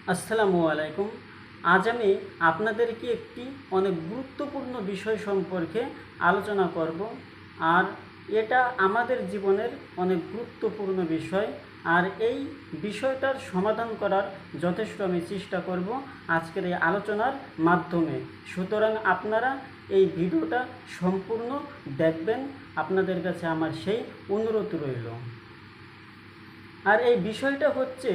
আসসালামু আলাইকুম। আজ আমি আপনাদেরকে একটি অনেক গুরুত্বপূর্ণ বিষয় সম্পর্কে আলোচনা করব। আর এটা আমাদের জীবনের অনেক গুরুত্বপূর্ণ বিষয়। আর এই বিষয়টার সমাধান করার যথেষ্ট আমি চেষ্টা করব আজকের এই আলোচনার মাধ্যমে। সুতরাং আপনারা এই ভিডিওটা সম্পূর্ণ দেখবেন, আপনাদের কাছে আমার সেই অনুরোধ রইল। আর এই বিষয়টা হচ্ছে,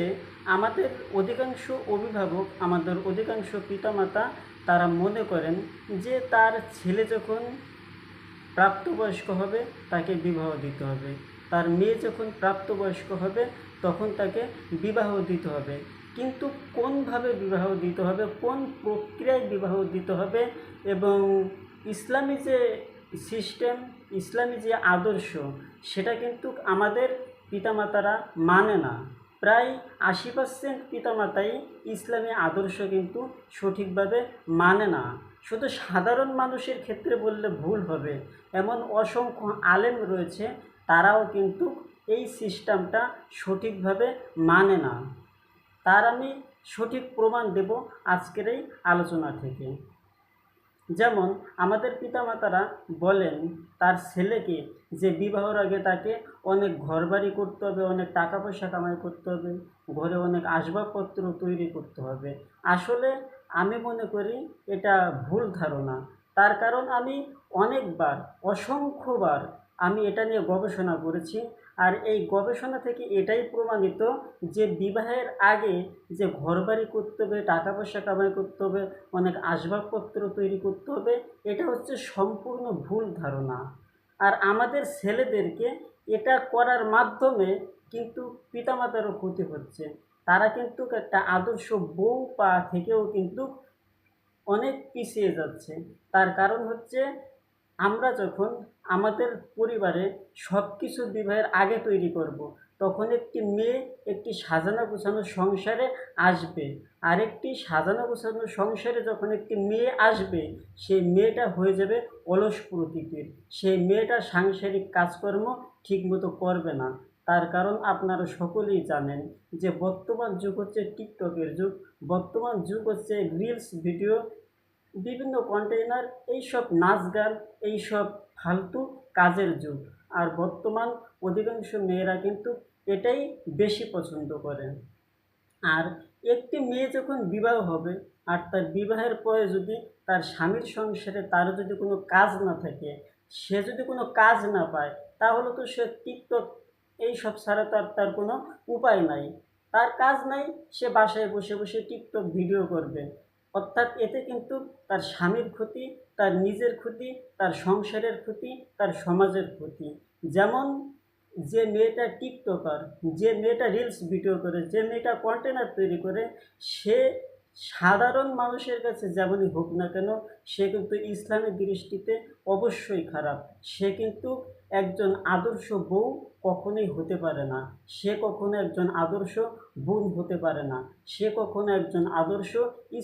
আমাদের অধিকাংশ অভিভাবক, আমাদের অধিকাংশ পিতামাতা তারা মনে করেন যে তার ছেলে যখন প্রাপ্তবয়স্ক হবে তাকে বিবাহ দিতে হবে, তার মেয়ে যখন প্রাপ্তবয়স্ক হবে তখন তাকে বিবাহ দিতে হবে। কিন্তু কোনভাবে বিবাহ দিতে হবে, কোন প্রক্রিয়ায় বিবাহ দিতে হবে, এবং ইসলামী যে সিস্টেম, ইসলামী যে আদর্শ, সেটা কিন্তু আমাদের পিতামাতারা মানে না। প্রায় 80% পিতামাতাই ইসলামী আদর্শ কিন্তু সঠিকভাবে মানে না। শুধু সাধারণ মানুষের ক্ষেত্রে বললে ভুল হবে, এমন অসংখ্য আলেম রয়েছে, তারাও কিন্তু এই সিস্টেমটা সঠিকভাবে মানে না। তার আমি সঠিক প্রমাণ দেব আজকের এই আলোচনা থেকে। যেমন আমাদের পিতামাতারা বলেন তার ছেলেকে যে বিবাহের আগে তাকে অনেক ঘরবাড়ি করতে হবে, অনেক টাকা পয়সা কামাই করতে হবে, ঘরে অনেক আসবাবপত্র তৈরি করতে হবে। আসলে আমি মনে করি এটা ভুল ধারণা। তার কারণ আমি অনেকবার, অসংখ্যবার আমি এটা নিয়ে গবেষণা করেছি। আর এই গবেষণা থেকে এটাই প্রমাণিত যে বিবাহের আগে যে ঘরবাড়ি করতে হবে, টাকা পয়সা কামাই করতে হবে, অনেক আসবাবপত্র তৈরি করতে হবে, এটা হচ্ছে সম্পূর্ণ ভুল ধারণা। আর আমাদের ছেলেদেরকে এটা করার মাধ্যমে কিন্তু পিতামাতারও ক্ষতি হচ্ছে। তারা কিন্তু একটা আদর্শ বউ পাওয়া থেকেও কিন্তু অনেক পিছিয়ে যাচ্ছে। তার কারণ হচ্ছে, আমরা যখন আমাদের পরিবারে সব কিছু বিবাহের আগে তৈরি করব, তখন একটি মেয়ে একটি সাজানো গোছানো সংসারে আসবে। আর একটি সাজানো গোছানো সংসারে যখন একটি মেয়ে আসবে, সেই মেয়েটা হয়ে যাবে অলস প্রকৃতির। সেই মেয়েটা সাংসারিক কাজকর্ম ঠিকমতো করবে না। তার কারণ আপনারা সকলেই জানেন যে বর্তমান যুগ হচ্ছে টিকটকের যুগ, বর্তমান যুগ হচ্ছে রিলস ভিডিও, বিভিন্ন কন্টেইনার, এইসব নাচ গান, এইসব ফালতু কাজের যুগ। আর বর্তমান অধিকাংশ মেয়েরা কিন্তু এটাই বেশি পছন্দ করেন। আর একটি মেয়ে যখন বিবাহ হবে, আর তার বিবাহের পরে যদি তার স্বামীর সংসারে তার যদি কোনো কাজ না থাকে, সে যদি কোনো কাজ না পায়, তাহলে তো সে টিকটক এইসব ছাড়া তার কোনো উপায় নাই। তার কাজ নাই, সে বাসায় বসে বসে টিকটক ভিডিও করবে। অর্থাৎ এতে কিন্তু তার স্বামীর ক্ষতি, তার নিজের ক্ষতি, তার সংসারের ক্ষতি, তার সমাজের ক্ষতি। যেমন যে মেয়েটা টিকটকার, যে মেয়েটা রিলস ভিডিও করে, যে মেয়েটা কন্টেন্ট তৈরি করে, সে সাধারণ মানুষের কাছে যেমনই হোক না কেন, সে কিন্তু ইসলামের দৃষ্টিতে অবশ্যই খারাপ। সে কিন্তু একজন আদর্শ বউ কখনোই হতে পারে না, সে কখনো একজন আদর্শ বোন হতে পারে না, সে কখনো একজন আদর্শ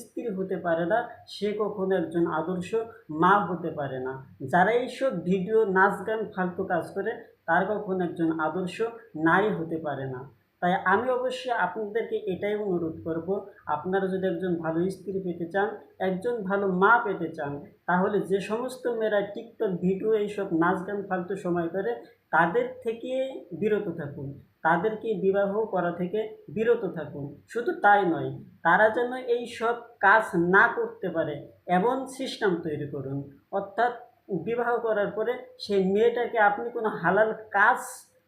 স্ত্রী হতে পারে না, সে কখনো একজন আদর্শ মা হতে পারে না। যারা এইসব ভিডিও, নাচ গান, ফালতু কাজ করে, তার কখনো একজন আদর্শ নারী হতে পারে না। তাই আমি অবশ্যই আপনাদেরকে এটাই অনুরোধ করব, আপনারা যদি একজন ভালো স্ত্রী পেতে চান, একজন ভালো মা পেতে চান, তাহলে যে সমস্ত মেয়েরা টিকটক ভিডিও, এইসব নাচ গান ফালতু সময় করে, তাদের থেকে বিরত থাকুন, তাদেরকে বিবাহ করা থেকে বিরত থাকুন। শুধু তাই নয়, তারা যেন এই সব কাজ না করতে পারে এমন সিস্টেম তৈরি করুন। অর্থাৎ বিবাহ করার পরে সেই মেয়েটাকে আপনি কোনো হালাল কাজ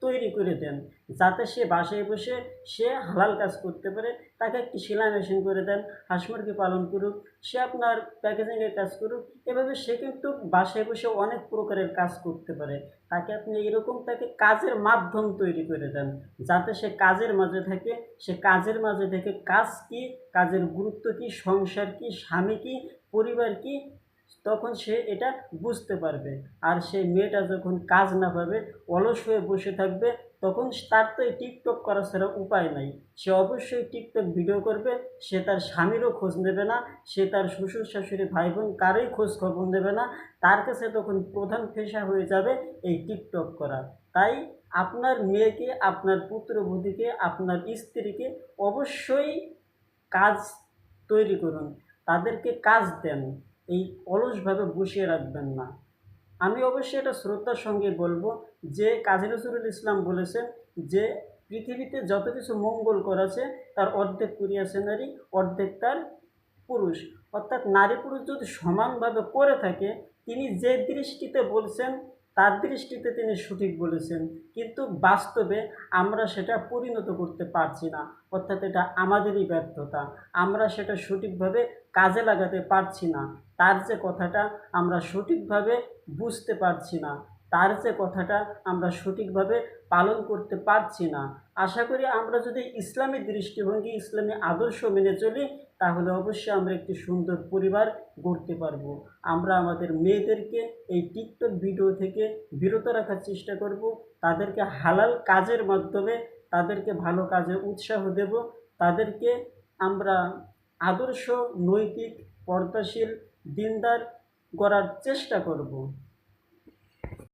তৈরি করে দেন, যাতে সে বাসায় বসে সে হালাল কাজ করতে পারে। তাকে একটি সেলাই মেশিন করে দেন, হাঁস মুরগি পালন করুক, সে আপনার প্যাকেজিংয়ের কাজ করুক। এভাবে সে কিন্তু বাসায় বসে অনেক প্রকারের কাজ করতে পারে। তাকে আপনি এরকম তাকে কাজের মাধ্যম তৈরি করে দেন, যাতে সে কাজের মাঝে থাকে। সে কাজের মাঝে থেকে কাজ কী, কাজের গুরুত্ব কী, সংসার কী, স্বামী কী, পরিবার কী, তখন সে এটা বুঝতে পারবে। আর সেই মেয়েটা যখন কাজ না পাবে, অলস হয়ে বসে থাকবে, তখন তার তো এই টিকটক করা ছাড়া উপায় নাই। সে অবশ্যই টিকটক ভিডিও করবে। সে তার স্বামীরও খোঁজ নেবে না, সে তার শ্বশুর শাশুড়ি ভাই বোন কারোই খোঁজ খবর নেবে না। তার কাছে তখন প্রধান পেশা হয়ে যাবে এই টিকটক করা। তাই আপনার মেয়েকে, আপনার পুত্রবধূকে, আপনার স্ত্রীকে অবশ্যই কাজ তৈরি করুন, তাদেরকে কাজ দেন, এই অলসভাবে বসিয়ে রাখবেন না। আমি অবশ্যই এটা শ্রদ্ধার সঙ্গে বলবো যে কাজী নজরুল ইসলাম বলেছেন যে পৃথিবীতে যত কিছু মঙ্গল করেছে তার অর্ধেক করিয়াছে নারী, অর্ধেক তার পুরুষ। অর্থাৎ নারী পুরুষ যদি সমানভাবে করে থাকে, তিনি যে দৃষ্টিতে বলছেন তার দৃষ্টিতে তিনি সঠিক বলেছেন, কিন্তু বাস্তবে আমরা সেটা পরিণত করতে পারছি না। অর্থাৎ এটা আমাদেরই ব্যর্থতা, আমরা সেটা সঠিকভাবে কাজে লাগাতে পারছি না। তার যে কথাটা আমরা সঠিকভাবে বুঝতে পারছি না, তার যে কথাটা আমরা সঠিকভাবে পালন করতে পারছি না। আশা করি আমরা যদি ইসলামী দৃষ্টিভঙ্গি, ইসলামী আদর্শ মেনে চলি, তাহলে অবশ্যই আমরা একটি সুন্দর পরিবার গড়তে পারবো। আমরা আমাদের মেয়েদেরকে এই টিকটক ভিডিও থেকে বিরত রাখার চেষ্টা করব, তাদেরকে হালাল কাজের মাধ্যমে তাদেরকে ভালো কাজে উৎসাহ দেব, তাদেরকে আমরা আদর্শ, নৈতিক, পর্দাশীল, দিনদার গড়ার চেষ্টা করব।